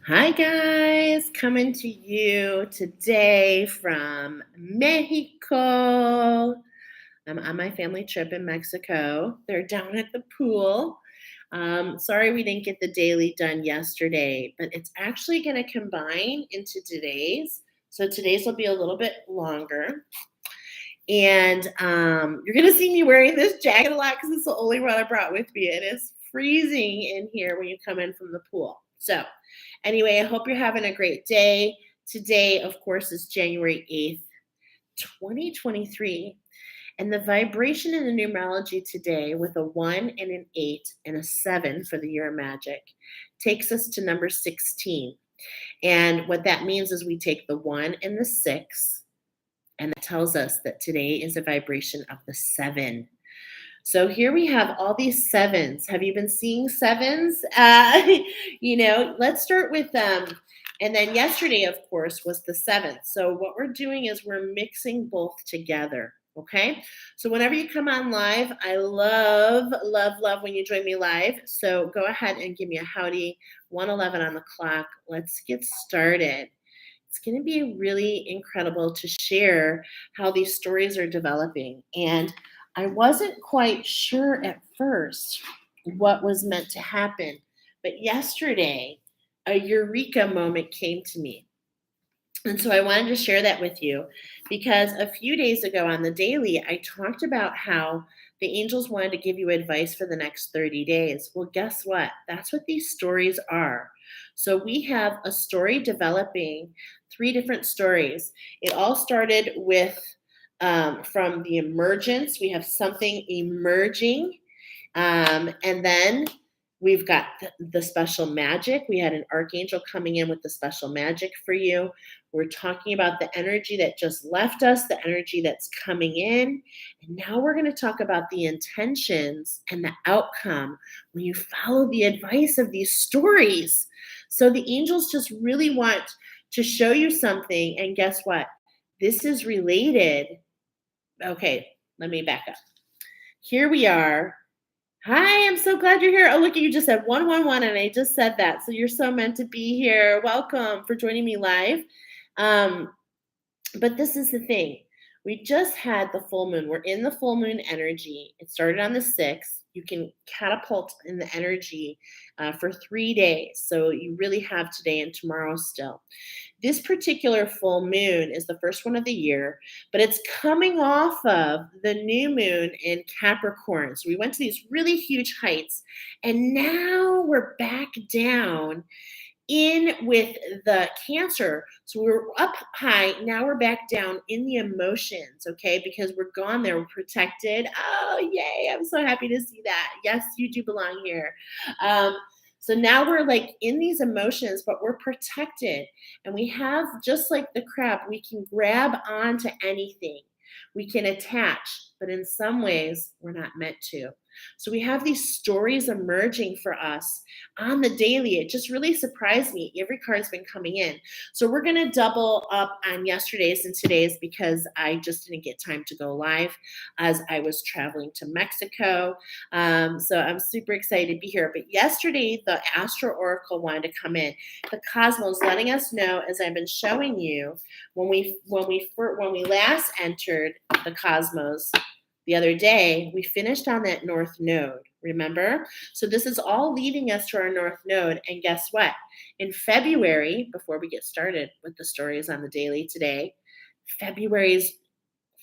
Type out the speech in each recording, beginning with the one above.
Hi guys, coming to you today from Mexico. I'm on my family trip in Mexico. They're down at the pool. Sorry we didn't get the daily done yesterday, but it's actually going to combine into today's. So today's will be a little bit longer. And you're going to see me wearing this jacket a lot because it's the only one I brought with me. It is freezing in here when you come in from the pool. So, anyway, I hope you're having a great day. Today, of course, is January 8th, 2023. And the vibration in the numerology today with a 1 and an 8 and a 7 for the year of magic takes us to number 16. And what that means is we take the 1 and the 6, and that tells us that today is a vibration of the 7. So here we have all these sevens. Have you been seeing sevens? Let's start with them. And then yesterday, of course, was the 7th. So what we're doing is we're mixing both together. Okay. So whenever you come on live, I love, love, love when you join me live. So go ahead and give me a howdy. 1:11 on the clock. Let's get started. It's going to be really incredible to share how these stories are developing. And I wasn't quite sure at first what was meant to happen. But yesterday, a eureka moment came to me. And so I wanted to share that with you because a few days ago on the daily, I talked about how the angels wanted to give you advice for the next 30 days. Well, guess what? That's what these stories are. So we have a story developing, 3 different stories. It all started with from the emergence. We have something emerging. And then we've got the special magic. We had an archangel coming in with the special magic for you. We're talking about the energy that just left us, the energy that's coming in. And now we're going to talk about the intentions and the outcome when you follow the advice of these stories. So the angels just really want to show you something. And guess what? This is related. Okay, let me back up. Here we are. Hi, I'm so glad you're here. Oh, look, you just said 111, and I just said that. So you're so meant to be here. Welcome for joining me live. But this is the thing. We just had the full moon. We're in the full moon energy. It started on the 6th. You can catapult in the energy for 3 days. So you really have today and tomorrow still. This particular full moon is the first one of the year, but it's coming off of the new moon in Capricorn. So we went to these really huge heights, and now we're back down in with the Cancer. So we were up high, now we're back down in the emotions, okay? Because we're gone there, we're protected. Oh, yay, I'm so happy to see that. Yes, you do belong here. So now we're like in these emotions, but we're protected. And we have, just like the crab, we can grab onto anything. We can attach, but in some ways, we're not meant to. So we have these stories emerging for us on the daily. It just really surprised me. Every card's been coming in. So we're going to double up on yesterday's and today's because I just didn't get time to go live as I was traveling to Mexico. So I'm super excited to be here. But yesterday, the Astro Oracle wanted to come in. The Cosmos letting us know, as I've been showing you, when we last entered the Cosmos the other day, we finished on that North Node, remember? So this is all leading us to our North Node. And guess what? In February, before we get started with the stories on the daily today, February's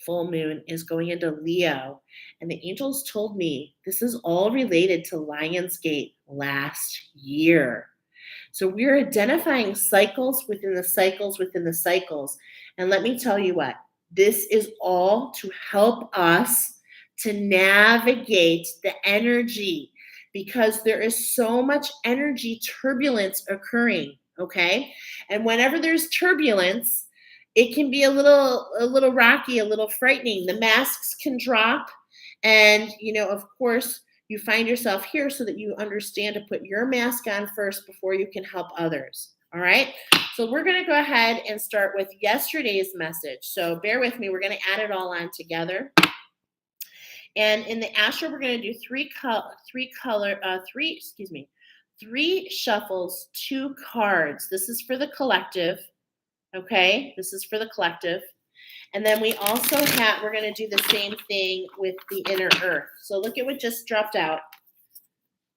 full moon is going into Leo. And the angels told me this is all related to Lionsgate last year. So we're identifying cycles within the cycles within the cycles. And let me tell you what, this is all to help us to navigate the energy because there is so much energy turbulence occurring, okay? And whenever there's turbulence, it can be a little rocky, a little frightening. The masks can drop and, of course, you find yourself here so that you understand to put your mask on first before you can help others. All right. So we're going to go ahead and start with yesterday's message. So bear with me. We're going to add it all on together. And in the astro, we're going to do three 3 shuffles, 2 cards. This is for the collective, okay? This is for the collective. And then we also have, we're going to do the same thing with the inner earth. So look at what just dropped out.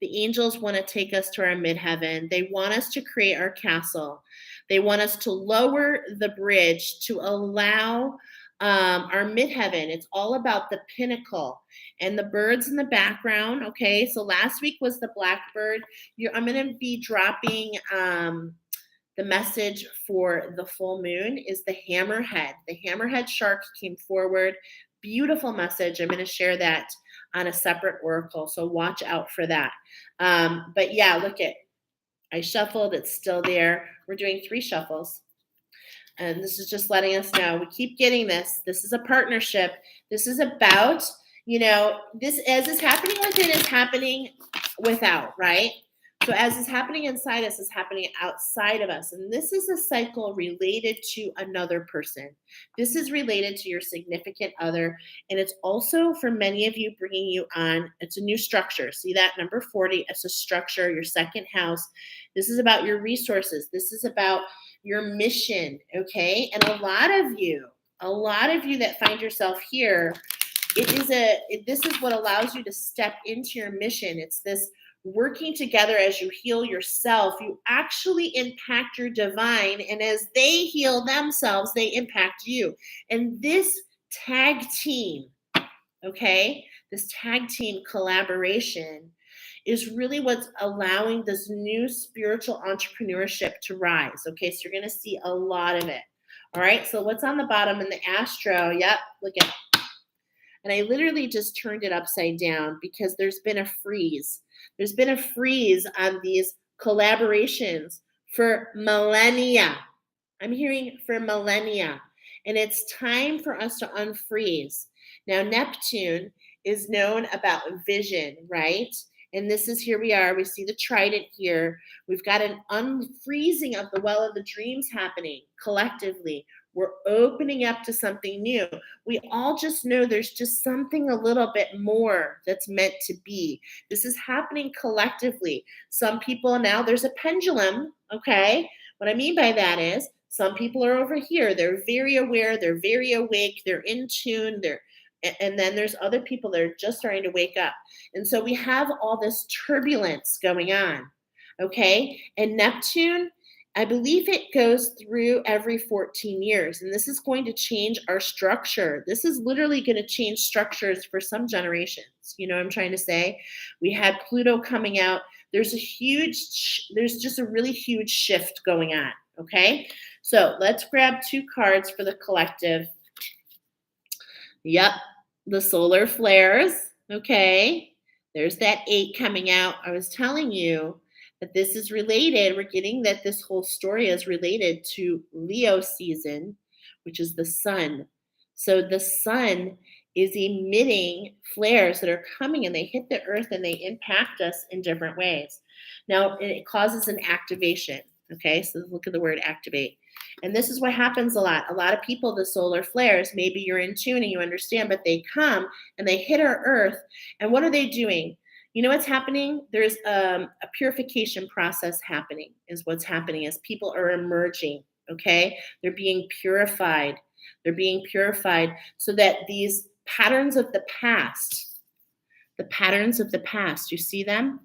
The angels want to take us to our midheaven. They want us to create our castle. They want us to lower the bridge to allow our midheaven. It's all about the pinnacle and the birds in the background. Okay, so last week was the blackbird. I'm going to be dropping the message for the full moon is the hammerhead. The hammerhead shark came forward. Beautiful message. I'm going to share that on a separate oracle, so watch out for that. But yeah, look at, I shuffled, it's still there. We're doing 3 shuffles. And this is just letting us know we keep getting this. This is a partnership. This is about, this as is happening within is happening without, right? So as is happening inside us is happening outside of us. And this is a cycle related to another person. This is related to your significant other. And it's also for many of you bringing you on, it's a new structure. See that number 40, it's a structure, your second house. This is about your resources. This is about your mission, okay? And a lot of you that find yourself here, this is what allows you to step into your mission. It's this working together as you heal yourself, you actually impact your divine. And as they heal themselves, they impact you. And this tag team, okay, this tag team collaboration is really what's allowing this new spiritual entrepreneurship to rise. Okay, so you're going to see a lot of it. All right, so what's on the bottom in the astro? Yep, look at it. And I literally just turned it upside down because there's been a freeze. There's been a freeze on these collaborations for millennia. I'm hearing for millennia. And it's time for us to unfreeze. Now, Neptune is known about vision, right? And this is, here we are. We see the trident here. We've got an unfreezing of the well of the dreams happening collectively. We're opening up to something new. We all just know there's just something a little bit more that's meant to be. This is happening collectively. Some people now, there's a pendulum, okay? What I mean by that is some people are over here. They're very aware. They're very awake. They're in tune. And then there's other people that are just starting to wake up. And so we have all this turbulence going on, okay? And Neptune, I believe it goes through every 14 years, and this is going to change our structure. This is literally going to change structures for some generations. You know what I'm trying to say? We had Pluto coming out. There's just a really huge shift going on, okay? So let's grab 2 cards for the collective. Yep, the solar flares, okay? There's that 8 coming out. I was telling you that this is related. We're getting that this whole story is related to Leo season, which is the sun. So the sun is emitting flares that are coming and they hit the earth and they impact us in different ways. Now, it causes an activation, okay? So look at the word activate. And this is what happens a lot. A lot of people, the solar flares, maybe you're in tune and you understand, but they come and they hit our earth. And what are they doing? You know what's happening? There's a purification process happening, is what's happening as people are emerging, okay? They're being purified. They're being purified so that these patterns of the past, you see them?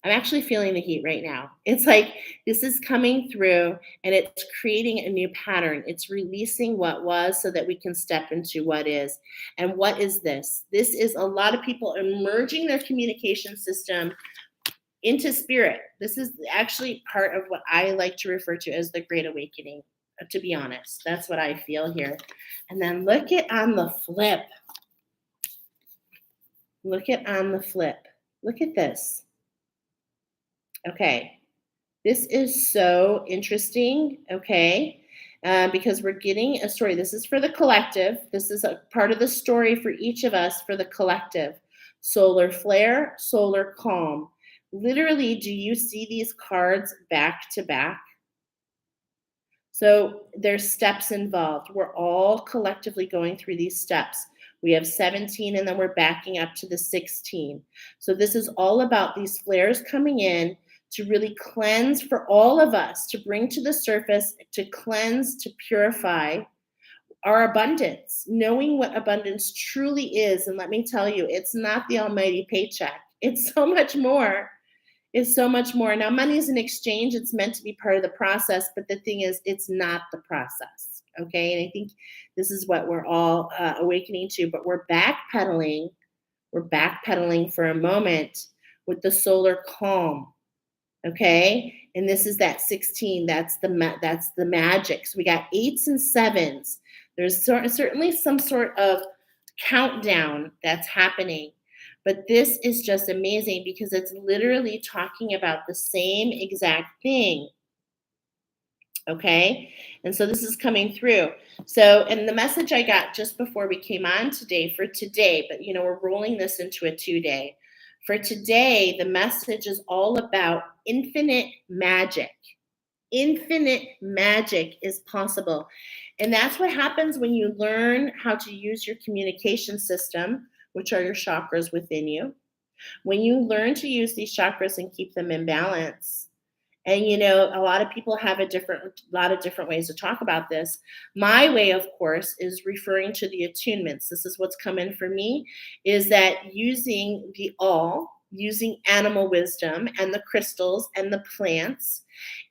I'm actually feeling the heat right now. It's like this is coming through and it's creating a new pattern. It's releasing what was so that we can step into what is. And what is this? This is a lot of people emerging their communication system into spirit. This is actually part of what I like to refer to as the Great Awakening, to be honest. That's what I feel here. And then look at on the flip. Look at on the flip. Look at this. Okay, this is so interesting, okay, because we're getting a story. This is for the collective. This is a part of the story for each of us for the collective. Solar flare, solar calm. Literally, do you see these cards back to back? So there's steps involved. We're all collectively going through these steps. We have 17, and then we're backing up to the 16. So this is all about these flares coming in to really cleanse for all of us, to bring to the surface, to cleanse, to purify our abundance, knowing what abundance truly is. And let me tell you, it's not the almighty paycheck. It's so much more. It's so much more. Now, money is an exchange. It's meant to be part of the process. But the thing is, it's not the process. Okay. And I think this is what we're all awakening to. But we're backpedaling. We're backpedaling for a moment with the solar calm. Okay. And this is that 16. That's the magic. So we got 8s and 7s. There's certainly some sort of countdown that's happening. But this is just amazing because it's literally talking about the same exact thing. Okay. And so this is coming through. So, and the message I got just before we came on today for today, but we're rolling this into a 2-day. For today, the message is all about infinite magic. Infinite magic is possible. And that's what happens when you learn how to use your communication system, which are your chakras within you. When you learn to use these chakras and keep them in balance. And a lot of people have a lot of different ways to talk about this. My way, of course, is referring to the attunements. This is what's come in for me, is that using using animal wisdom and the crystals and the plants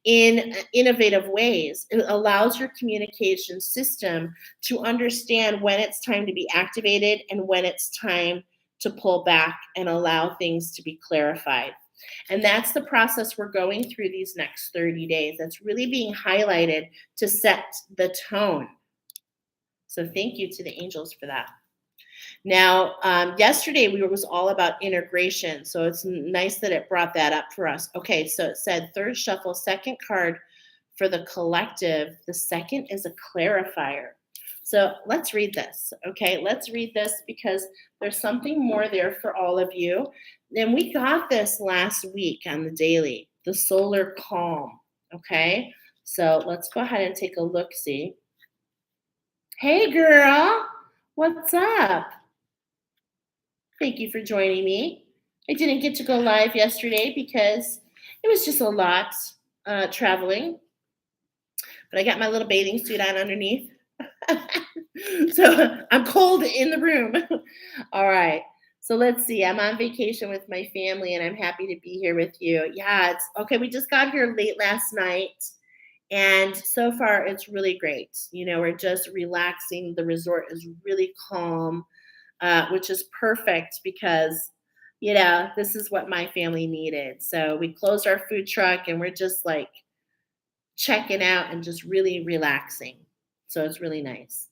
in innovative ways. It allows your communication system to understand when it's time to be activated and when it's time to pull back and allow things to be clarified. And that's the process we're going through these next 30 days. That's really being highlighted to set the tone. So thank you to the angels for that. Now, yesterday was all about integration. So it's nice that it brought that up for us. Okay, so it said third shuffle, second card for the collective. The second is a clarifier. So let's read this. Okay, let's read this because there's something more there for all of you. And we got this last week on the daily, the solar calm. Okay, so let's go ahead and take a look-see. Hey, girl, what's up? Thank you for joining me. I didn't get to go live yesterday because it was just a lot traveling. But I got my little bathing suit on underneath. So I'm cold in the room. All right. So let's see. I'm on vacation with my family and I'm happy to be here with you. Yeah, it's okay. We just got here late last night. And so far, it's really great. We're just relaxing. The resort is really calm. Which is perfect because, this is what my family needed. So we closed our food truck and we're just like checking out and just really relaxing. So it's really nice.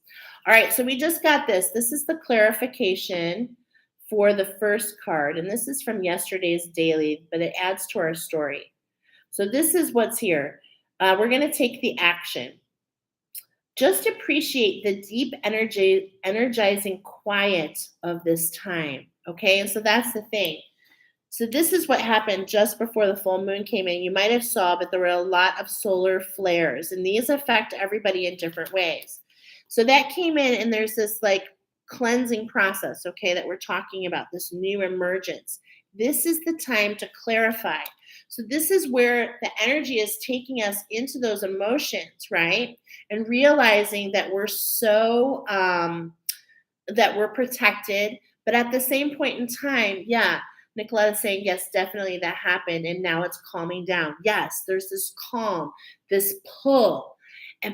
All right. So we just got this. This is the clarification for the first card. And this is from yesterday's daily, but it adds to our story. So this is what's here. We're going to take the action. Just appreciate the deep energizing quiet of this time. Okay. And so that's the thing. So this is what happened just before the full moon came in. You might have saw, but there were a lot of solar flares and these affect everybody in different ways. So that came in and there's this like cleansing process, okay, that we're talking about, this new emergence. This is the time to clarify. So this is where the energy is taking us into those emotions, right? And realizing that we're so, that we're protected. But at the same point in time, yeah, Nicoletta's saying, yes, definitely that happened. And now it's calming down. Yes, there's this calm, this pull.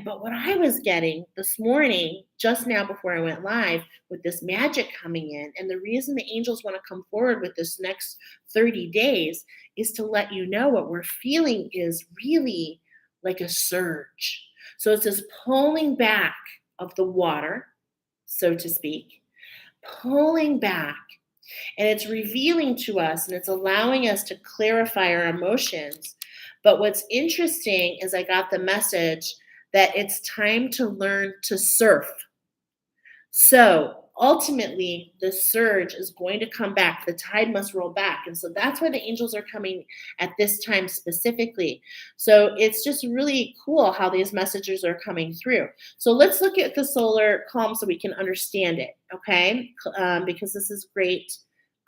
But what I was getting this morning, just now before I went live, with this magic coming in, and the reason the angels want to come forward with this next 30 days is to let you know what we're feeling is really like a surge. So it's this pulling back of the water, so to speak, pulling back. And it's revealing to us and it's allowing us to clarify our emotions. But what's interesting is I got the message that it's time to learn to surf. So ultimately, the surge is going to come back. The tide must roll back. And so that's why the angels are coming at this time specifically. So it's just really cool how these messages are coming through. So let's look at the solar calm so we can understand it, okay? Because this is great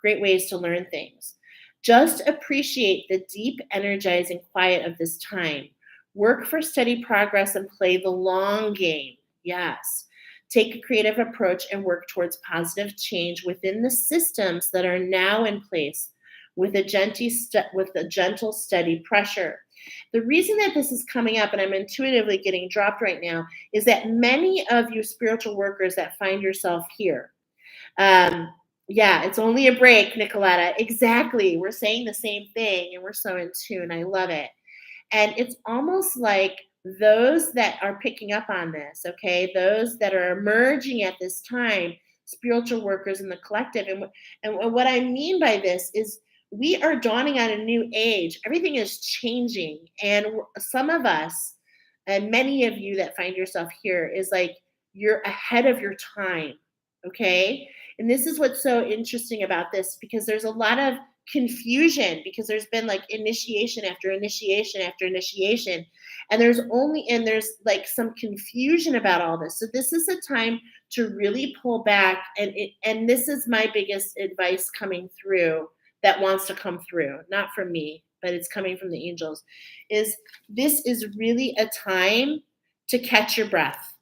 ways to learn things. Just appreciate the deep, energizing quiet of this time. Work for steady progress and play the long game. Yes. Take a creative approach and work towards positive change within the systems that are now in place with a gentle, steady pressure. The reason that this is coming up, and I'm intuitively getting dropped right now, is that many of you spiritual workers that find yourself here, yeah, it's only a break, Nicoletta. Exactly. We're saying the same thing and we're so in tune. I love it. And it's almost like those that are picking up on this, okay, those that are emerging at this time, spiritual workers in the collective. And what I mean by this is we are dawning on a new age. Everything is changing. And some of us, and many of you that find yourself here, is like you're ahead of your time, okay? And this is what's so interesting about this, because there's a lot of confusion, because there's been like initiation after initiation after initiation, and there's like some confusion about all this. So this is a time to really pull back, and this is my biggest advice coming through, that wants to come through, not from me, but it's coming from the angels, is this is really a time to catch your breath.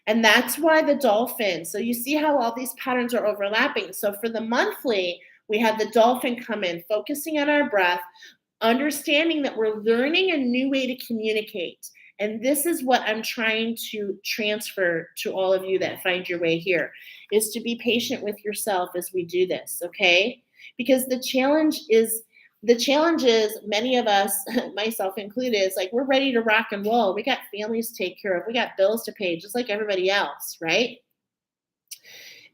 And that's why the dolphin, so you see how all these patterns are overlapping. So for the monthly, we have the dolphin come in, focusing on our breath, understanding that we're learning a new way to communicate. And this is what I'm trying to transfer to all of you that find your way here, is to be patient with yourself as we do this, okay? Because the challenge is many of us, myself included, is like we're ready to rock and roll. We got families to take care of. We got bills to pay, just like everybody else, right?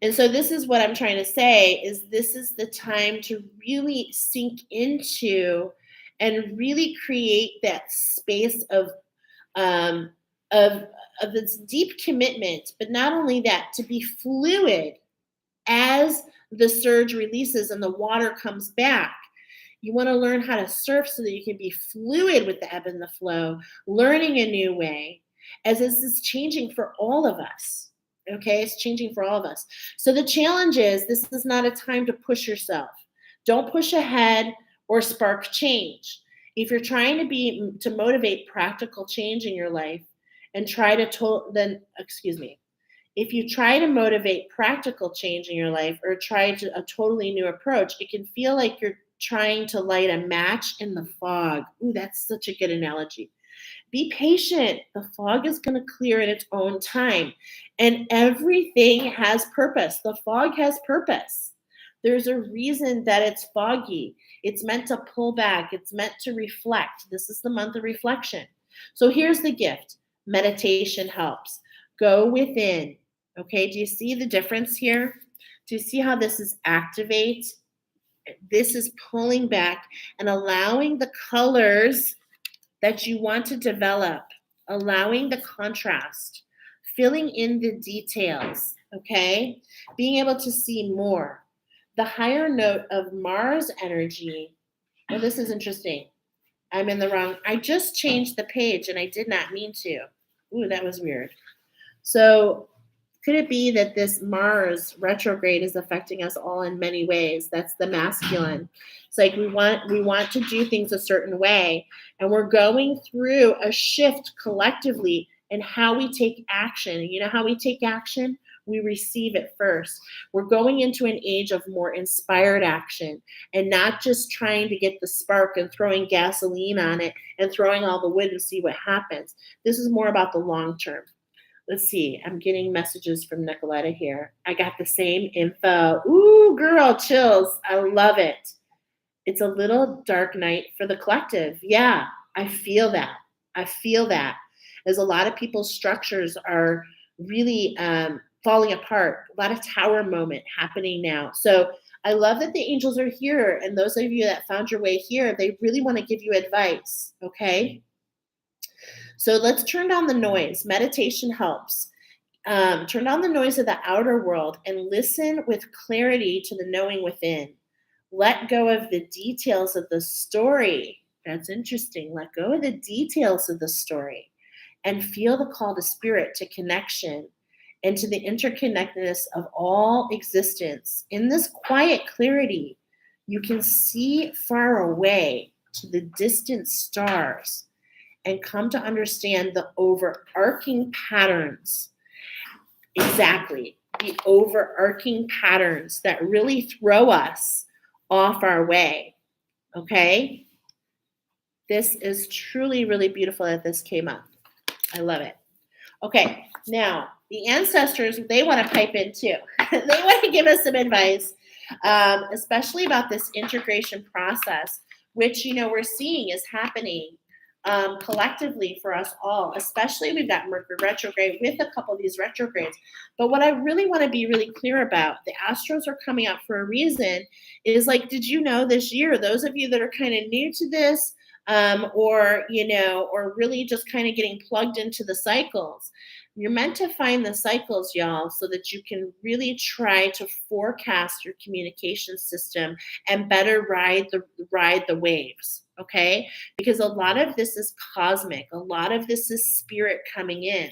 And so this is what I'm trying to say, is this is the time to really sink into and really create that space of this deep commitment, but not only that, to be fluid as the surge releases and the water comes back. You want to learn how to surf so that you can be fluid with the ebb and the flow, learning a new way, as this is changing for all of us. Okay, it's changing for all of us. So the challenge is, this is not a time to push yourself. Don't push ahead or spark change. If you're trying to motivate practical change in your life and try to if you try to motivate practical change in your life or try a totally new approach, it can feel like you're trying to light a match in the fog. Ooh, that's such a good analogy. Be patient. The fog is going to clear in its own time. And everything has purpose. The fog has purpose. There's a reason that it's foggy. It's meant to pull back. It's meant to reflect. This is the month of reflection. So here's the gift. Meditation helps. Go within. Okay, do you see the difference here? Do you see how this is activate? This is pulling back and allowing the colors that you want to develop, allowing the contrast, filling in the details, okay? Being able to see more. The higher note of Mars energy, well, this is interesting. I just changed the page and I did not mean to. Ooh, that was weird. So could it be that this Mars retrograde is affecting us all in many ways? That's the masculine. It's like we want to do things a certain way, and we're going through a shift collectively in how we take action. And you know how we take action? We receive it first. We're going into an age of more inspired action and not just trying to get the spark and throwing gasoline on it and throwing all the wood and see what happens. This is more about the long term. Let's see. I'm getting messages from Nicoletta here. I got the same info. Ooh, girl, chills. I love it. It's a little dark night for the collective. Yeah, I feel that. As a lot of people's structures are really falling apart. A lot of tower moment happening now. So I love that the angels are here. And those of you that found your way here, they really want to give you advice. Okay. So let's turn down the noise. Meditation helps. Turn down the noise of the outer world and listen with clarity to the knowing within. Let go of the details of the story. That's interesting. Let go of the details of the story and feel the call to spirit, to connection, and to the interconnectedness of all existence. In this quiet clarity, you can see far away to the distant stars and come to understand the overarching patterns. Exactly. The overarching patterns that really throw us off our way. Okay? This is truly, really beautiful that this came up. I love it. Okay, now the ancestors, they want to pipe in too. They want to give us some advice, especially about this integration process, which, we're seeing is happening collectively for us all, especially we've got Mercury retrograde with a couple of these retrogrades. But what I really want to be really clear about, the Astros are coming up for a reason, is like, did you know this year, those of you that are kind of new to this, or really just kind of getting plugged into the cycles, you're meant to find the cycles, y'all, so that you can really try to forecast your communication system and better ride the waves. Okay, because a lot of this is cosmic, a lot of this is spirit coming in,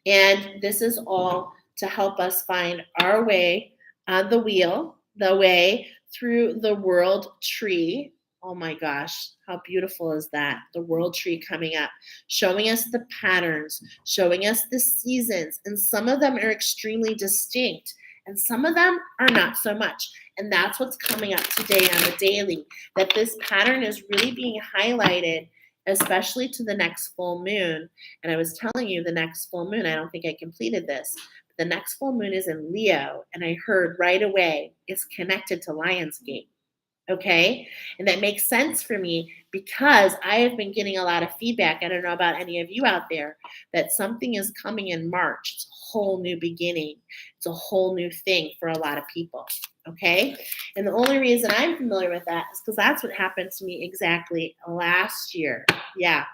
and this is all to help us find our way on the wheel, the way through the world tree. Oh my gosh, how beautiful is that? The world tree coming up, showing us the patterns, showing us the seasons, and some of them are extremely distinct, and some of them are not so much. And that's what's coming up today on the daily, that this pattern is really being highlighted, especially to the next full moon. And I was telling you the next full moon, I don't think I completed this, but the next full moon is in Leo, and I heard right away it's connected to Lionsgate. Okay. And that makes sense for me because I have been getting a lot of feedback. I don't know about any of you out there, that something is coming in March. It's a whole new beginning. It's a whole new thing for a lot of people. Okay. And the only reason I'm familiar with that is because that's what happened to me exactly last year. Yeah.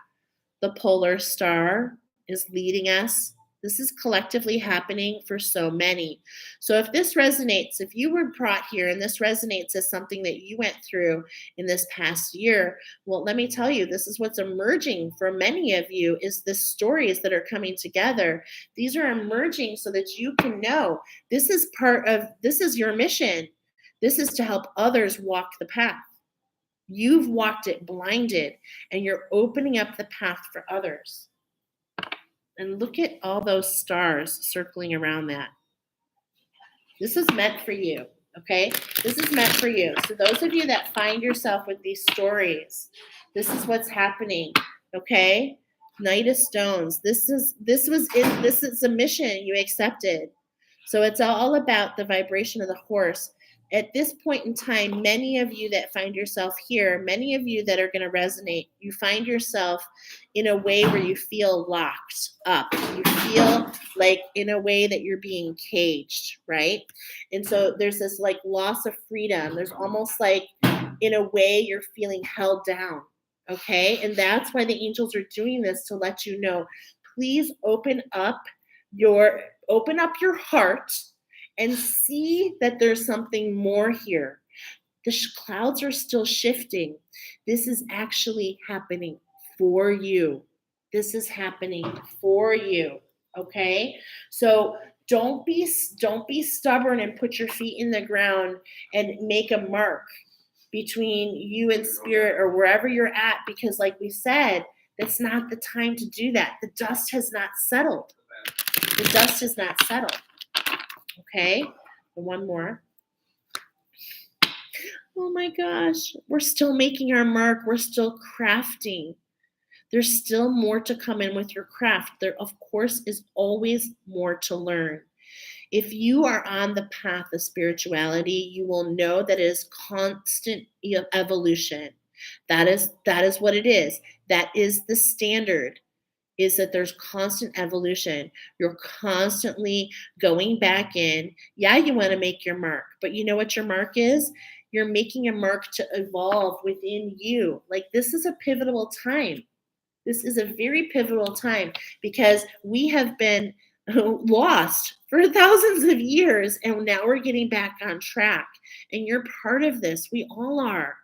The polar star is leading us. This is collectively happening for so many. So if this resonates, if you were brought here and this resonates as something that you went through in this past year, well, let me tell you, this is what's emerging for many of you, is the stories that are coming together. These are emerging so that you can know this is your mission. This is to help others walk the path. You've walked it blinded, and you're opening up the path for others. And look at all those stars circling around that. This is meant for you, okay? This is meant for you. So those of you that find yourself with these stories, this is what's happening, okay? Knight of Stones. This is a mission you accepted. So it's all about the vibration of the horse. At this point in time, many of you that find yourself here, many of you that are going to resonate, you find yourself in a way where you feel locked up. You feel like in a way that you're being caged, right? And so there's this like loss of freedom. There's almost like in a way you're feeling held down, okay? And that's why the angels are doing this, to let you know, please open up your heart and see that there's something more here. The clouds are still shifting. This is actually happening for you. This is happening for you. Okay? So don't be stubborn and put your feet in the ground and make a mark between you and spirit or wherever you're at, because like we said, that's not the time to do that. The dust has not settled. The dust has not settled. Okay, one more. Oh my gosh, we're still making our mark. We're still crafting. There's still more to come in with your craft. There, of course, is always more to learn. If you are on the path of spirituality, you will know that it is constant evolution. That is what it is. That is the standard. Is that there's constant evolution. You're constantly going back in. Yeah, you want to make your mark, but you know what your mark is? You're making a mark to evolve within you. Like, this is a pivotal time. This is a very pivotal time because we have been lost for thousands of years, and now we're getting back on track. And you're part of this. We all are.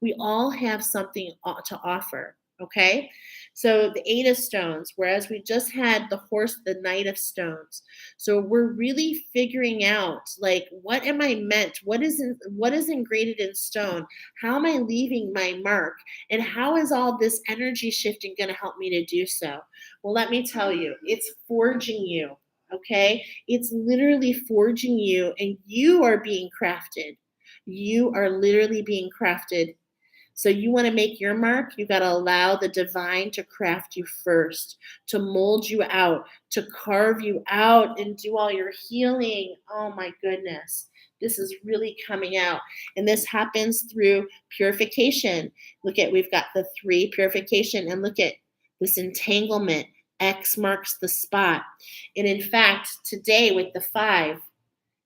We all have something to offer. Okay. So the Eight of Stones, whereas we just had the horse, the Knight of Stones. So we're really figuring out, like, what am I meant? What is engraved in stone? How am I leaving my mark? And how is all this energy shifting going to help me to do so? Well, let me tell you, it's forging you. Okay. It's literally forging you, and you are being crafted. You are literally being crafted. So you want to make your mark, you got to allow the divine to craft you first, to mold you out, to carve you out and do all your healing. Oh my goodness. This is really coming out. And this happens through purification. Look at, we've got the 3 purification, and look at this entanglement. X marks the spot. And in fact, today with the 5,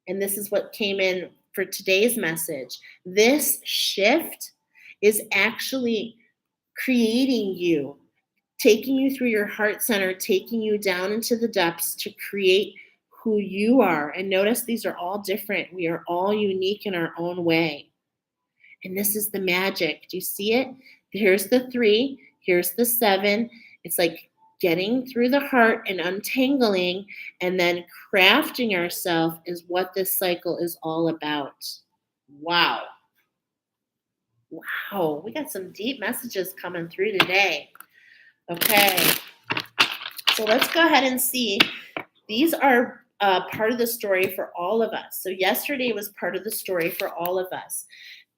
and this is what came in for today's message, this shift is actually creating you, taking you through your heart center, taking you down into the depths to create who you are. And notice these are all different. We are all unique in our own way. And this is the magic. Do you see it? Here's the 3, here's the 7. It's like getting through the heart and untangling, and then crafting ourselves is what this cycle is all about. Wow. Wow, we got some deep messages coming through today. Okay, so let's go ahead and see. These are part of the story for all of us. So yesterday was part of the story for all of us.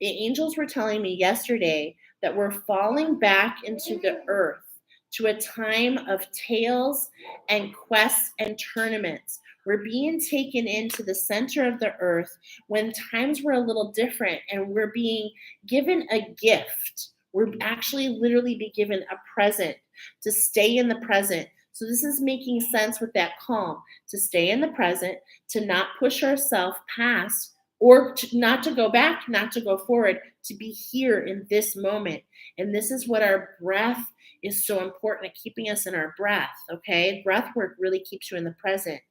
The angels were telling me yesterday that we're falling back into the earth, to a time of tales and quests and tournaments. We're being taken into the center of the earth when times were a little different, and we're being given a gift. We're actually literally be given a present to stay in the present. So this is making sense with that calm, to stay in the present, to not push ourselves past, or not to go back, not to go forward, to be here in this moment. And this is what our breath is so important at, keeping us in our breath. Okay, breath work really keeps you in the present.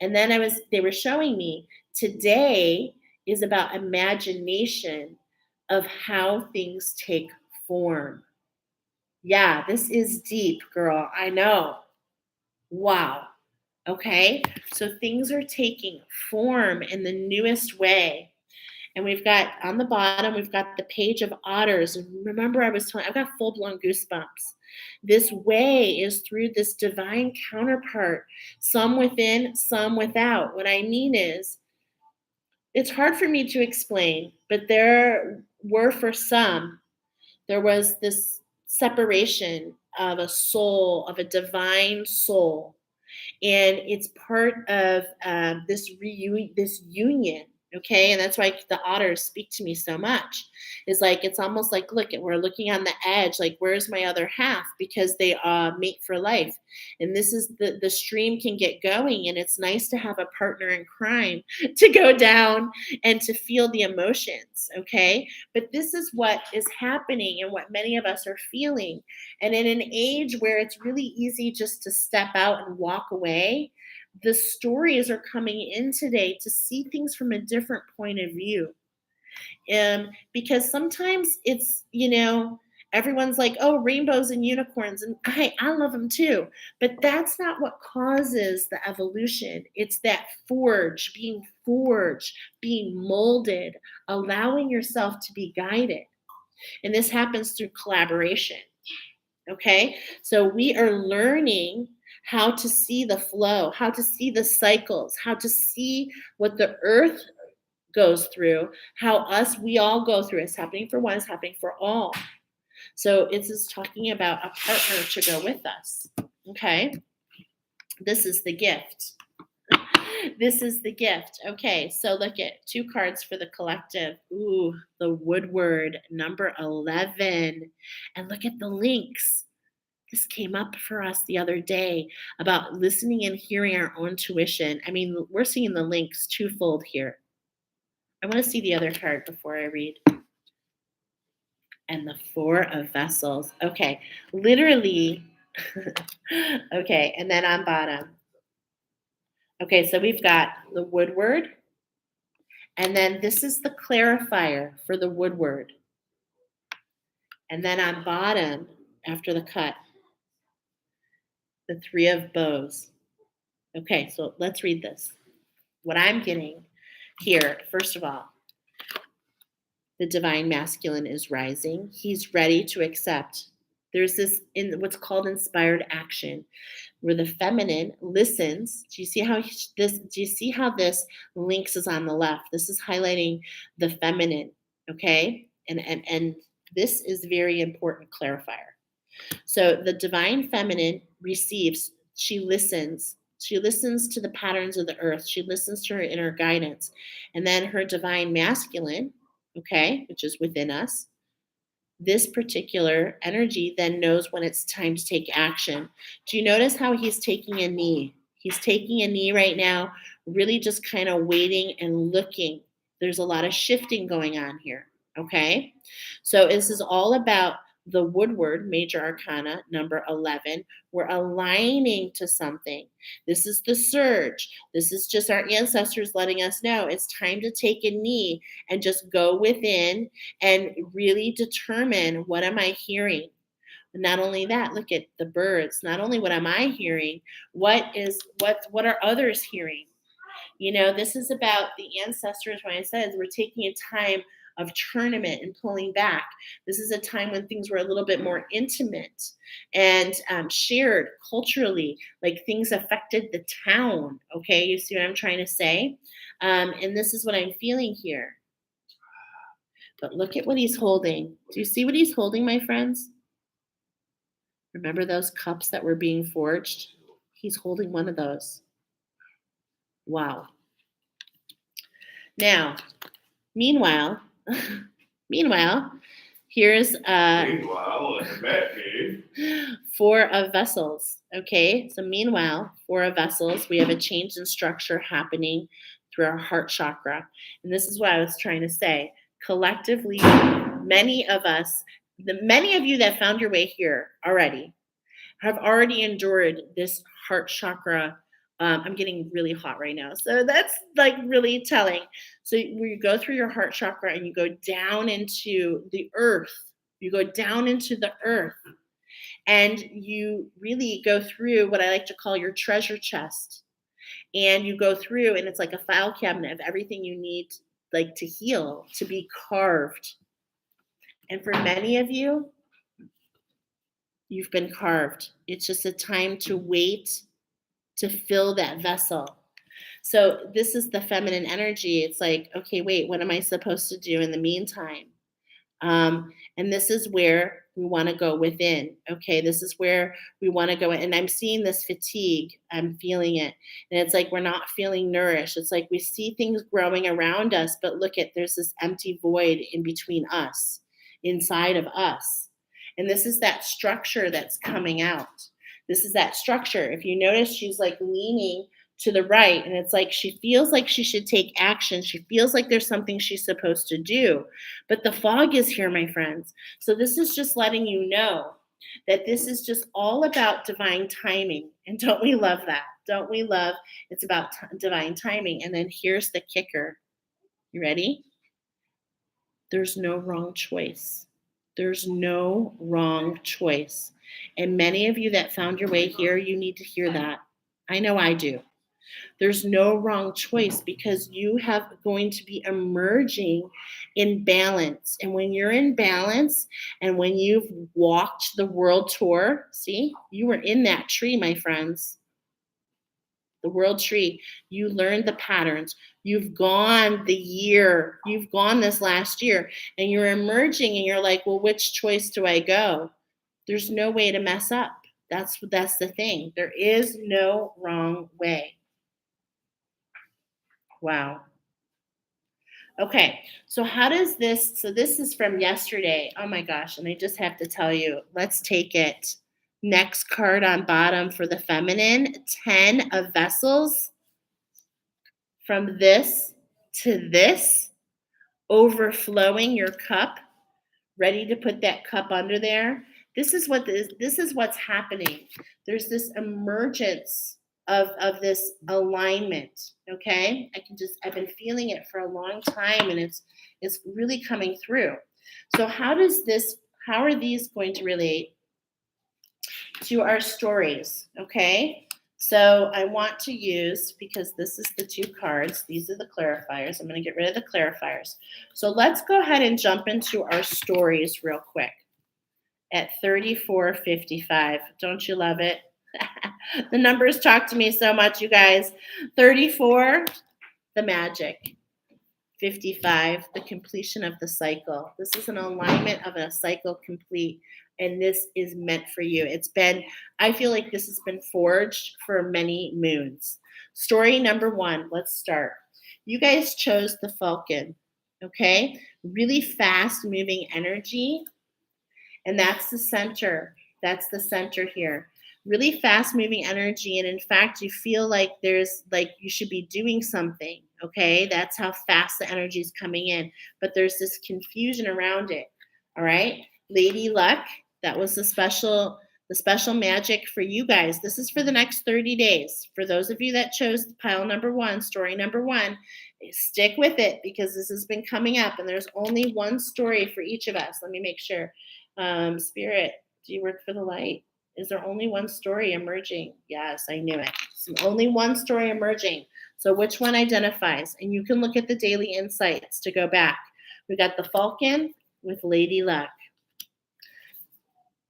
And then they were showing me today is about imagination of how things take form. Yeah, this is deep, girl. I know. Wow. Okay, so things are taking form in the newest way. And we've got on the bottom, we've got the page of otters. And remember, I was telling, I've got full blown goosebumps. This way is through this divine counterpart, some within, some without. What I mean is, it's hard for me to explain, but there were, for some, there was this separation of a soul, of a divine soul, and it's part of this union. Okay, and that's why the otters speak to me so much. Is like, it's almost like, look, we're looking on the edge, like, where's my other half? Because they mate for life. And this is the stream can get going, and it's nice to have a partner in crime to go down and to feel the emotions. Okay, but this is what is happening and what many of us are feeling. And in an age where it's really easy just to step out and walk away, the stories are coming in today to see things from a different point of view. Because sometimes it's, everyone's like, oh, rainbows and unicorns, and I love them too. But that's not what causes the evolution. It's that forged, being molded, allowing yourself to be guided. And this happens through collaboration. Okay, so we are learning how to see the flow, how to see the cycles, how to see what the earth goes through, how we all go through. It's happening for one, it's happening for all. So it's just talking about a partner to go with us. Okay, this is the gift. This is the gift. Okay, so look at 2 cards for the collective. Ooh, the Woodward, number 11. And look at the links. This came up for us the other day about listening and hearing our own intuition. I mean, we're seeing the links twofold here. I want to see the other card before I read. And the 4 of Vessels. Okay, literally. Okay, and then on bottom. Okay, so we've got the woodward, and then this is the clarifier for the woodward. And then on bottom, after the cut, the three of bows. Okay, so let's read this. What I'm getting here, first of all, the divine masculine is rising. He's ready to accept. There's this in what's called inspired action, where the feminine listens. Do you see how this? Do you see how this links is on the left? This is highlighting the feminine. Okay, and this is very important clarifier. So the divine feminine receives. She listens. She listens to the patterns of the earth. She listens to her inner guidance, and then her divine masculine, okay, which is within us, this particular energy then knows when it's time to take action. Do you notice how he's taking a knee? He's taking a knee right now, really just kind of waiting and looking. There's a lot of shifting going on here. Okay. So this is all about the woodward, major arcana, number 11. We're aligning to something. This is the surge. This is just our ancestors letting us know it's time to take a knee and just go within and really determine, what am I hearing? Not only that, look at the birds. Not only what am I hearing, what are others hearing? This is about the ancestors. When I said we're taking a time of tournament and pulling back, this is a time when things were a little bit more intimate and shared culturally, like things affected the town. Okay, you see what I'm trying to say? And this is what I'm feeling here. But look at what he's holding. Do you see what he's holding, my friends? Remember those cups that were being forged? He's holding one of those. Wow. Now, meanwhile, here's four of vessels. Okay, so meanwhile, four of vessels, we have a change in structure happening through our heart chakra. And this is what I was trying to say. Collectively, many of you that found your way here already have already endured this heart chakra. I'm getting really hot right now. So that's like really telling. So you go through your heart chakra and you go down into the earth. You go down into the earth and you really go through what I like to call your treasure chest. And you go through and it's like a file cabinet of everything you need, like to heal, to be carved. And for many of you, you've been carved. It's just a time to wait to fill that vessel. So this is the feminine energy. It's like, okay, wait, what am I supposed to do in the meantime? And this is where we want to go within. Okay, this is where we want to go. And I'm seeing this fatigue. I'm feeling it. And it's like we're not feeling nourished. It's like we see things growing around us, but look at, there's this empty void in between us, inside of us. And this is that structure that's coming out. This is that structure. If you notice, she's like leaning to the right, and it's like she feels like she should take action. She feels like there's something she's supposed to do. But the fog is here, my friends. So this is just letting you know that this is just all about divine timing. And don't we love that? Don't we love it's about divine timing? And then here's the kicker. You ready? There's no wrong choice. There's no wrong choice. And many of you that found your way here, you need to hear that. I know I do. There's no wrong choice because you have going to be emerging in balance. And when you're in balance and when you've walked the world tour, see, you were in that tree, my friends. The world tree, you learned the patterns. You've gone this last year, and you're emerging and you're like, well, which choice do I go? There's no way to mess up. That's the thing. There is no wrong way. Wow. Okay, so how does this, so this is from yesterday. Oh my gosh, and I just have to tell you, let's take it. Next card on bottom for the feminine, 10 of vessels. From this to this, overflowing your cup, ready to put that cup under there. This is what's happening. There's this emergence of this alignment. Okay, I've been feeling it for a long time, and it's really coming through. So how are these going to relate to our stories? Okay, so I want to use, because this is the two cards, these are the clarifiers. I'm going to get rid of the clarifiers. So let's go ahead and jump into our stories real quick at 3455. Don't you love it? The numbers talk to me so much, you guys. 34, the magic. 55, the completion of the cycle. This is an alignment of a cycle complete, and this is meant for you. I feel like this has been forged for many moons. Story number 1, let's start. You guys chose the Falcon, okay? Really fast moving energy, and that's the center. That's the center here. Really fast moving energy. And in fact, you feel like you should be doing something. Okay. That's how fast the energy is coming in. But there's this confusion around it. All right. Lady Luck. That was the special magic for you guys. This is for the next 30 days. For those of you that chose pile number 1, story number 1, stick with it, because this has been coming up, and there's only one story for each of us. Let me make sure. Spirit, do you work for the light? Is there only one story emerging? Yes, I knew it. So only one story emerging. So which one identifies? And you can look at the daily insights to go back. We got the Falcon with Lady Luck.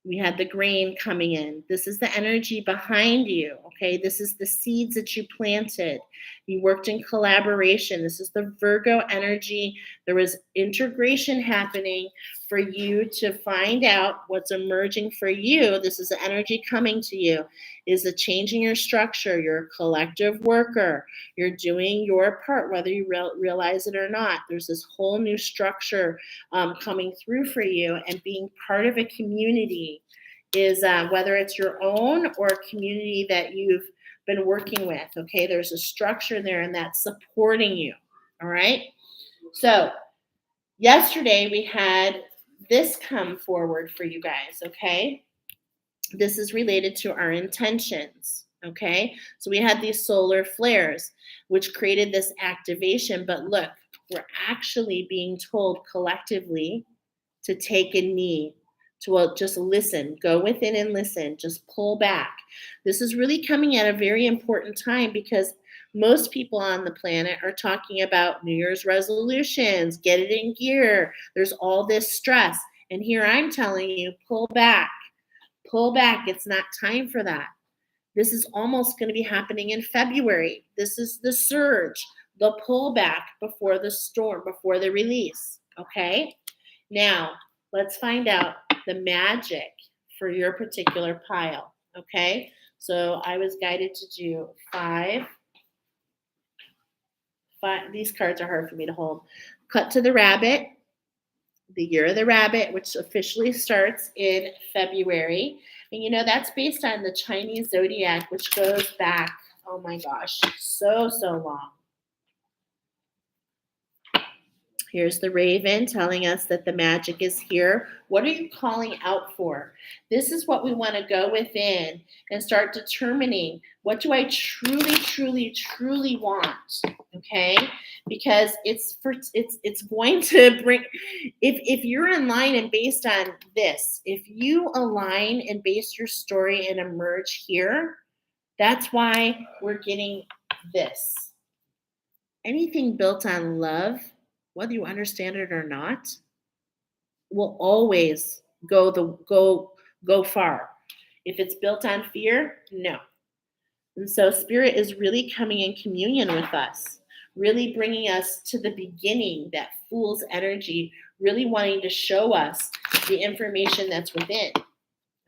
We had the grain coming in. This is the energy behind you, okay? This is the seeds that you planted. You worked in collaboration. This is the Virgo energy. There was integration happening for you to find out what's emerging for you. This is the energy coming to you. Is the changing your structure. You're a collective worker. You're doing your part, whether you realize it or not. There's this whole new structure coming through for you, and being part of a community is whether it's your own or a community that you've been working with. Okay, there's a structure there, and that's supporting you. All right. So yesterday we had this come forward for you guys. Okay, this is related to our intentions. Okay, so we had these solar flares, which created this activation. But look, we're actually being told collectively to take a knee, to just listen, go within and listen, just pull back. This is really coming at a very important time, because most people on the planet are talking about New Year's resolutions, get it in gear. There's all this stress. And here I'm telling you, pull back. Pull back. It's not time for that. This is almost going to be happening in February. This is the surge, the pullback before the storm, before the release. Okay? Now, let's find out the magic for your particular pile. Okay? So I was guided to do 5. These cards are hard for me to hold. Cut to the Rabbit, the Year of the Rabbit, which officially starts in February. And that's based on the Chinese zodiac, which goes back, oh my gosh, so long. Here's the Raven telling us that the magic is here. What are you calling out for? This is what we want to go within and start determining, what do I truly want? Okay? Because it's going to bring, if you're in line and based on this, if you align and base your story and emerge here, that's why we're getting this. Anything built on love, whether you understand it or not, will always go far. If it's built on fear, no. And so Spirit is really coming in communion with us, really bringing us to the beginning, that fool's energy, really wanting to show us the information that's within.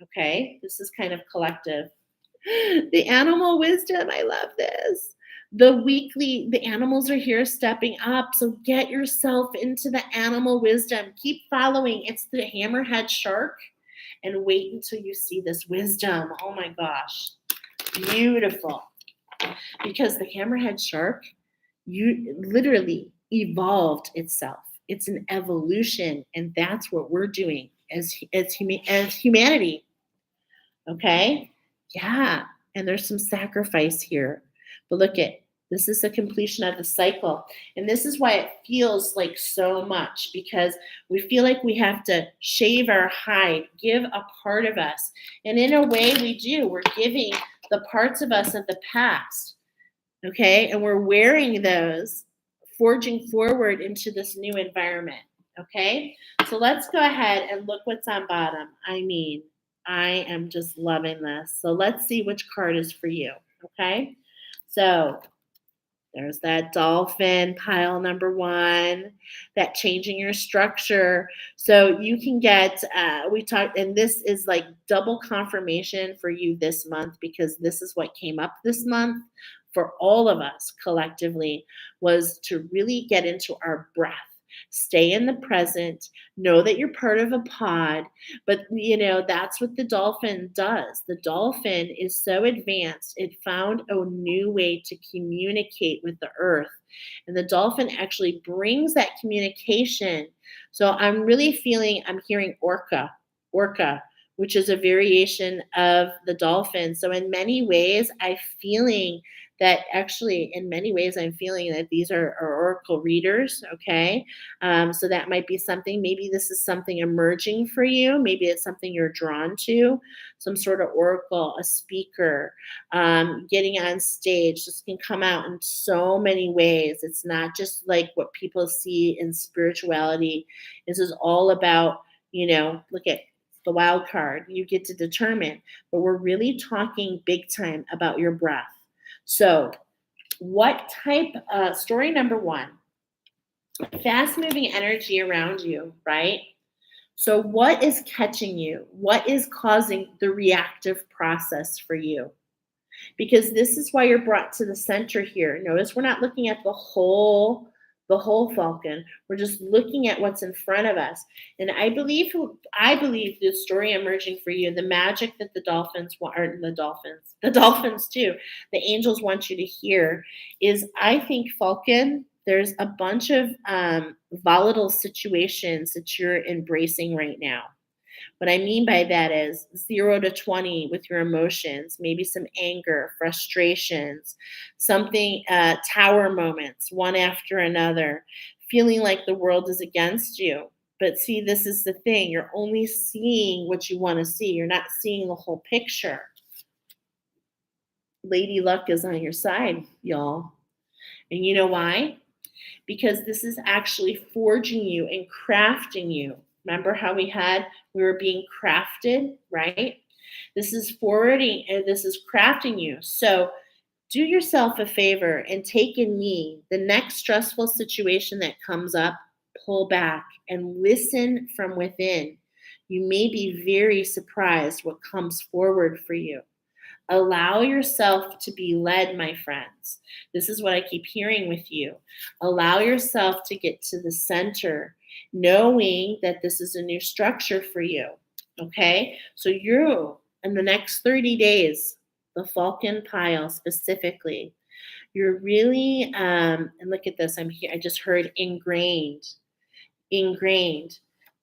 Okay, this is kind of collective. The animal wisdom, I love this. The animals are here stepping up. So get yourself into the animal wisdom. Keep following. It's the hammerhead shark. And wait until you see this wisdom. Oh my gosh. Beautiful. Because the hammerhead shark, you literally evolved itself. It's an evolution. And that's what we're doing as humanity. Okay? Yeah. and there's some sacrifice here. But look at this is the completion of the cycle. And this is why it feels like so much because we feel like we have to shave our hide, give a part of us. And in a way, we do. We're giving the parts of us of the past, okay? And we're wearing those, forging forward into this new environment, okay? So let's go ahead and look what's on bottom. I mean, I am just loving this. So let's see which card is for you, okay? So there's that dolphin pile number one, that changing your structure. So you can get, we talked, and this is like double confirmation for you this month because this is what came up this month for all of us collectively was to really get into our breath. Stay in the present, know that you're part of a pod, but that's what the dolphin does. The dolphin is so advanced, it found a new way to communicate with the earth. And the dolphin actually brings that communication. So I'm hearing orca, which is a variation of the dolphin. So in many ways, I'm feeling that these are oracle readers, okay? So that might be something, maybe this is something emerging for you. Maybe it's something you're drawn to, some sort of oracle, a speaker, getting on stage. This can come out in so many ways. It's not just like what people see in spirituality. This is all about, look at the wild card. You get to determine, but we're really talking big time about your breath. So what type, story number one, fast moving energy around you, right? So what is catching you? What is causing the reactive process for you? Because this is why you're brought to the center here. Notice we're not looking at the whole Falcon. We're just looking at what's in front of us. And I believe the story emerging for you, the magic that the dolphins too, the angels want you to hear is, I think, Falcon, there's a bunch of volatile situations that you're embracing right now. What I mean by that is 0 to 20 with your emotions, maybe some anger, frustrations, something, tower moments, one after another, feeling like the world is against you. But see, this is the thing. You're only seeing what you want to see. You're not seeing the whole picture. Lady Luck is on your side, y'all. And you know why? Because this is actually forging you and crafting you. Remember how we were being crafted, right? This is forwarding and this is crafting you. So do yourself a favor and take a knee. The next stressful situation that comes up, pull back and listen from within. You may be very surprised what comes forward for you. Allow yourself to be led, my friends. This is what I keep hearing with you. Allow yourself to get to the center, knowing that this is a new structure for you. Okay? So you, in the next 30 days, the Falcon pile specifically, you're really, and look at this, I'm here, I just heard ingrained.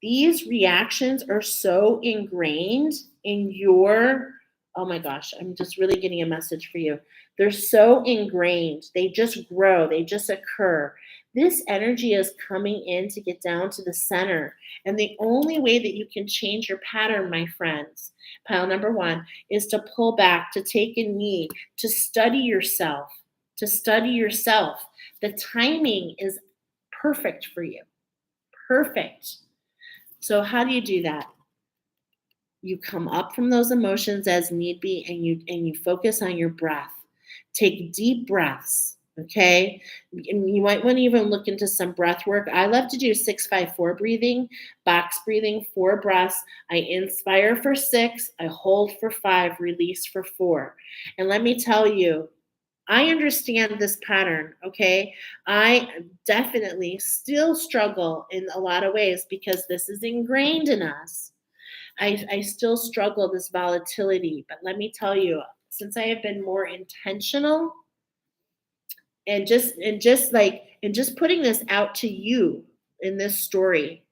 These reactions are so ingrained in your, oh my gosh, I'm just really getting a message for you. They're so ingrained. They just grow. They just occur. This energy is coming in to get down to the center. And the only way that you can change your pattern, my friends, pile number one, is to pull back, to take a knee, to study yourself, The timing is perfect for you. Perfect. So how do you do that? You come up from those emotions as need be, and you focus on your breath. Take deep breaths, okay? And you might want to even look into some breath work. I love to do 6-5-4 breathing, box breathing, 4 breaths. I inspire for 6, I hold for 5, release for 4. And let me tell you, I understand this pattern, okay? I definitely still struggle in a lot of ways because this is ingrained in us. I still struggle this volatility, but let me tell you, since I have been more intentional and just putting this out to you in this story,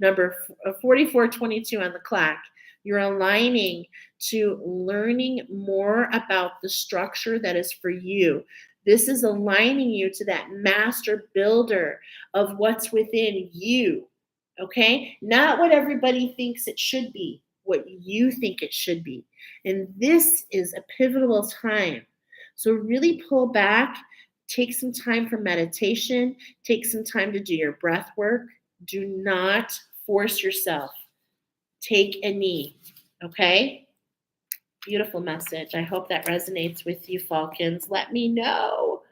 number 4422 on the clock, you're aligning to learning more about the structure that is for you. This is aligning you to that master builder of what's within you. Okay? Not what everybody thinks it should be, what you think it should be. And this is a pivotal time. So really pull back, take some time for meditation, take some time to do your breath work. Do not force yourself. Take a knee. Okay? Beautiful message. I hope that resonates with you, Falcons. Let me know.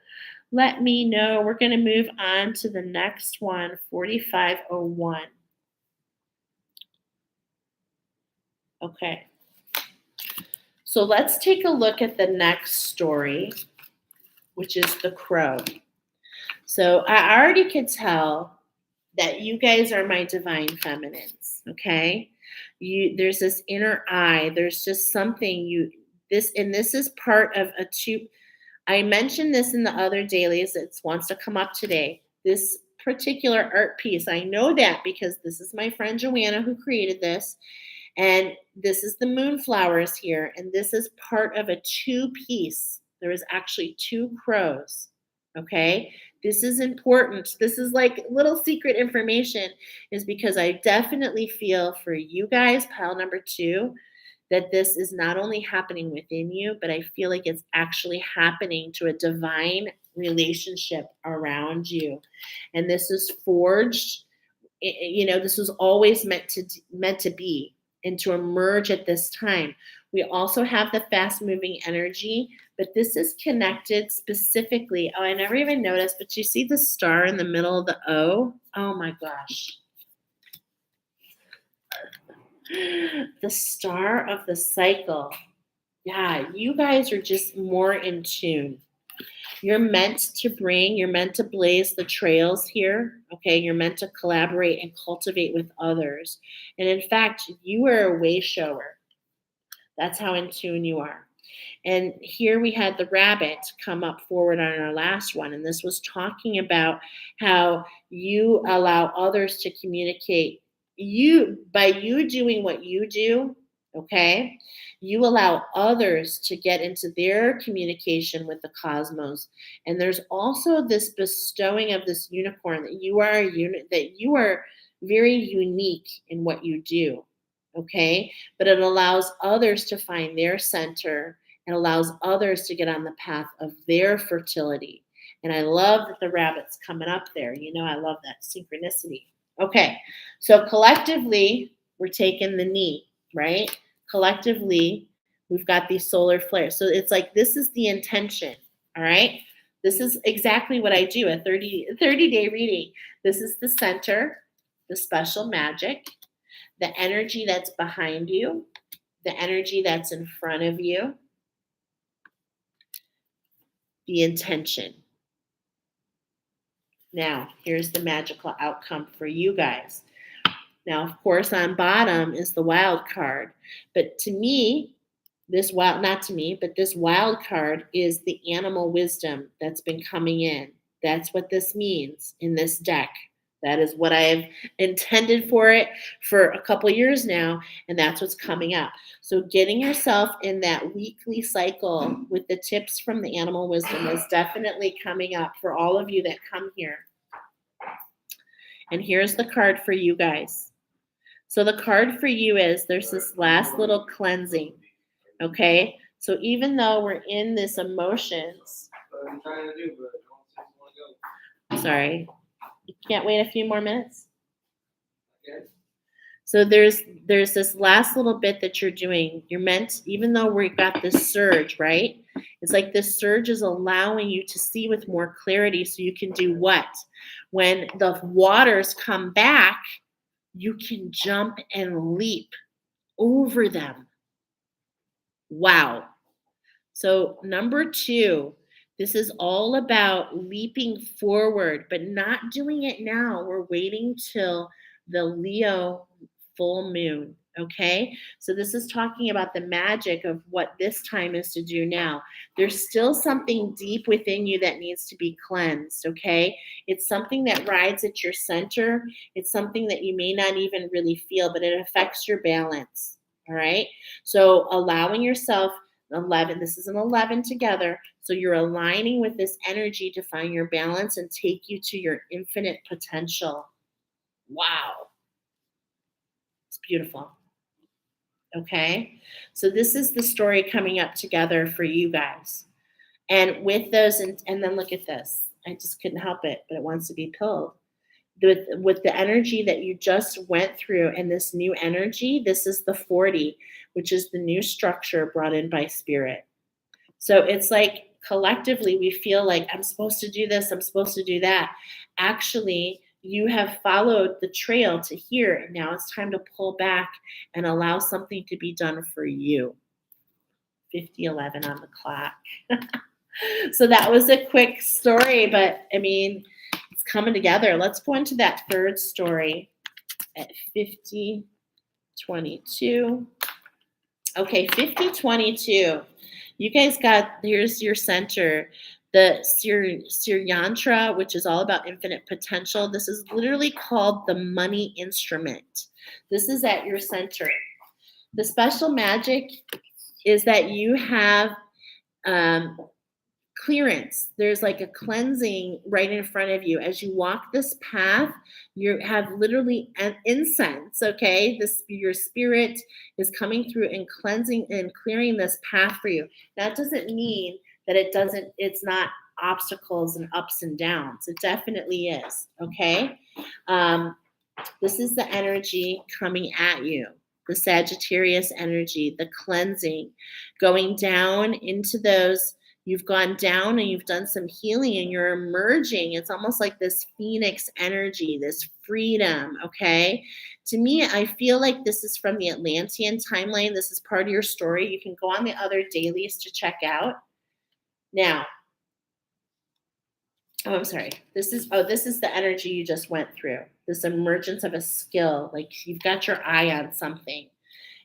Let me know. We're going to move on to the next one, 4501. Okay. So let's take a look at the next story, which is the crow. So I already could tell that you guys are my divine feminines, okay? There's this inner eye. There's just something this is part of a two. I mentioned this in the other dailies. It wants to come up today. This particular art piece, I know that because this is my friend Joanna who created this. And this is the moonflowers here. And this is part of a two-piece. There is actually two crows. Okay? This is important. This is like little secret information, is because I definitely feel for you guys, pile number 2, that this is not only happening within you, but I feel like it's actually happening to a divine relationship around you. And this is forged, this was always meant to be and to emerge at this time. We also have the fast moving energy, but this is connected specifically. Oh, I never even noticed, but you see the star in the middle of the O? Oh my gosh. The star of the cycle. Yeah, you guys are just more in tune. You're meant to blaze the trails here. Okay, you're meant to collaborate and cultivate with others. And in fact, you are a way shower. That's how in tune you are. And here we had the rabbit come up forward on our last one. And this was talking about how you allow others to communicate. By you doing what you do, okay, you allow others to get into their communication with the cosmos. And there's also this bestowing of this unicorn that you are that you are very unique in what you do. Okay, but it allows others to find their center and allows others to get on the path of their fertility. And I love that the rabbit's coming up there. I love that synchronicity. Okay, so collectively, we're taking the knee, right? Collectively, we've got these solar flares. So it's like this is the intention, all right? This is exactly what I do, a 30-day reading. This is the center, the special magic, the energy that's behind you, the energy that's in front of you, the intention. Now, here's the magical outcome for you guys. Now, of course, on bottom is the wild card. But to me, this wild card is the animal wisdom that's been coming in. That's what this means in this deck. That is what I've intended for it for a couple years now, and that's what's coming up. So getting yourself in that weekly cycle with the tips from the animal wisdom is definitely coming up for all of you that come here. And here's the card for you guys. So the card for you is there's this last little cleansing, okay? So even though we're in this emotions, sorry, you can't wait a few more minutes? So there's this last little bit that you're doing. You're meant, even though we got this surge, right? It's like this surge is allowing you to see with more clarity so you can do what? When the waters come back, you can jump and leap over them. Wow. So number 2, this is all about leaping forward, but not doing it now. We're waiting till the Leo full moon, okay? So this is talking about the magic of what this time is to do now. There's still something deep within you that needs to be cleansed, okay? It's something that rides at your center. It's something that you may not even really feel, but it affects your balance, All right. So allowing yourself 11, this is an 11 together. So you're aligning with this energy to find your balance and take you to your infinite potential. Wow. It's beautiful. Okay. So this is the story coming up together for you guys. And with those, and then look at this. I just couldn't help it, but it wants to be pulled. With the energy that you just went through and this new energy, this is the 40, which is the new structure brought in by spirit. So it's like collectively we feel like I'm supposed to do this, I'm supposed to do that. Actually, you have followed the trail to here, and now it's time to pull back and allow something to be done for you. 50:11 on the clock. So that was a quick story, but I mean, it's coming together. Let's go into that third story at 50:22. Okay, 50:22. You guys got, here's your center, the Yantra, which is all about infinite potential. This is literally called the money instrument. This is at your center. The special magic is that you have clearance. There's like a cleansing right in front of you. As you walk this path, you have literally an incense, okay? Your spirit is coming through and cleansing and clearing this path for you. That doesn't mean that it's not obstacles and ups and downs. It definitely is, okay? This is the energy coming at you. The Sagittarius energy, the cleansing, going down into those. You've gone down and you've done some healing and you're emerging. It's almost like this phoenix energy, this freedom, okay? To me, I feel like this is from the Atlantean timeline. This is part of your story. You can go on the other dailies to check out. Now, I'm sorry. This is the energy you just went through. This emergence of a skill, like you've got your eye on something.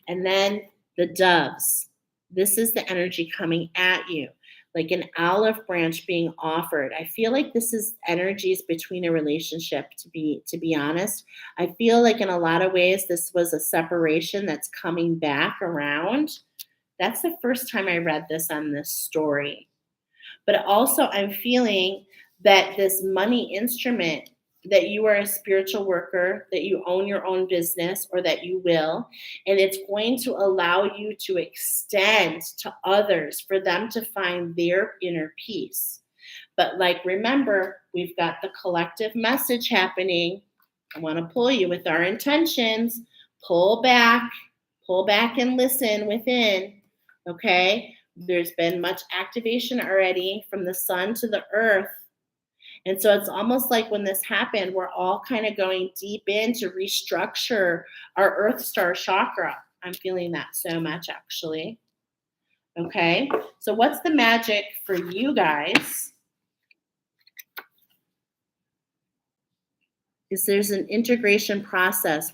And then the doves. This is the energy coming at you, like an olive branch being offered. I feel like this is energies between a relationship, to be honest. I feel like in a lot of ways this was a separation that's coming back around. That's the first time I read this on this story. But also I'm feeling that this money instrument, that you are a spiritual worker, that you own your own business, or that you will, and it's going to allow you to extend to others for them to find their inner peace. But like, remember, we've got the collective message happening. I want to pull you with our intentions. Pull back and listen within, okay? There's been much activation already from the sun to the earth. And so it's almost like when this happened, we're all kind of going deep in to restructure our Earth Star chakra. I'm feeling that so much, actually. Okay, so what's the magic for you guys? Is there's an integration process.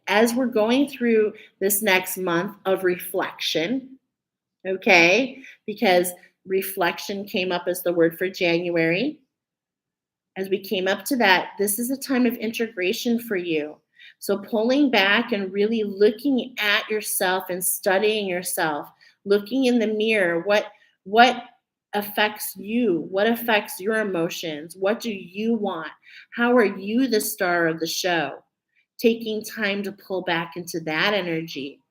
As we're going through this next month of reflection, okay, because reflection came up as the word for January. As we came up to that, this is a time of integration for you. So pulling back and really looking at yourself and studying yourself, looking in the mirror, what affects you? What affects your emotions? What do you want? How are you the star of the show? Taking time to pull back into that energy,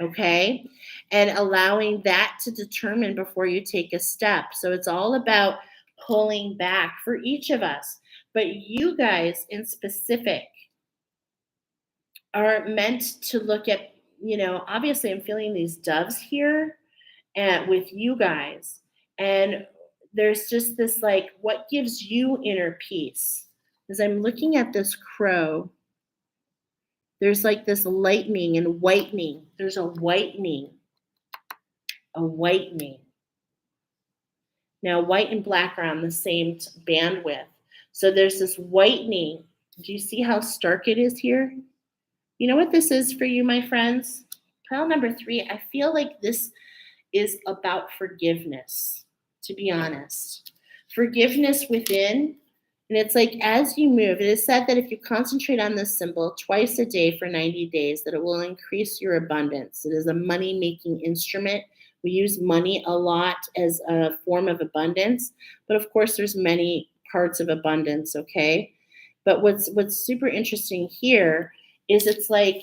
okay? And allowing that to determine before you take a step. So it's all about pulling back for each of us. But you guys in specific are meant to look at, obviously I'm feeling these doves here and with you guys. And there's just this like, what gives you inner peace? As I'm looking at this crow, there's like this lightening and whitening. There's a whitening. Now, white and black are on the same bandwidth. So there's this whitening. Do you see how stark it is here? You know what this is for you, my friends? Pile number 3, I feel like this is about forgiveness, to be honest. Forgiveness within And it's like as you move, it is said that if you concentrate on this symbol twice a day for 90 days, that it will increase your abundance. It is a money-making instrument. We use money a lot as a form of abundance, but of course there's many parts of abundance, okay? But what's super interesting here is it's like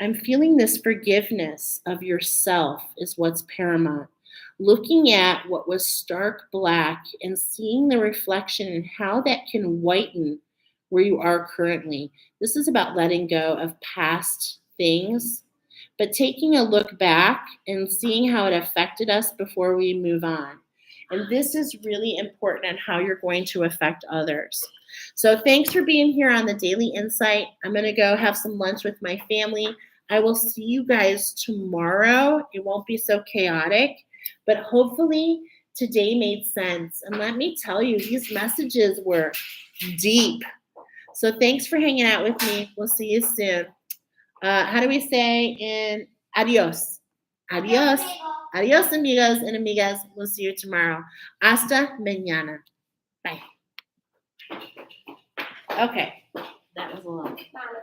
I'm feeling this forgiveness of yourself is what's paramount. Looking at what was stark black and seeing the reflection and how that can whiten where you are currently. This is about letting go of past things, but taking a look back and seeing how it affected us before we move on. And this is really important on how you're going to affect others. So thanks for being here on the Daily Insight. I'm going to go have some lunch with my family. I will see you guys tomorrow. It won't be so chaotic, but hopefully today made sense. And let me tell you, these messages were deep. So thanks for hanging out with me. We'll see you soon. How do we say in adios? Adios. Adios, amigos and amigas. We'll see you tomorrow. Hasta mañana. Bye. Okay. That was a long.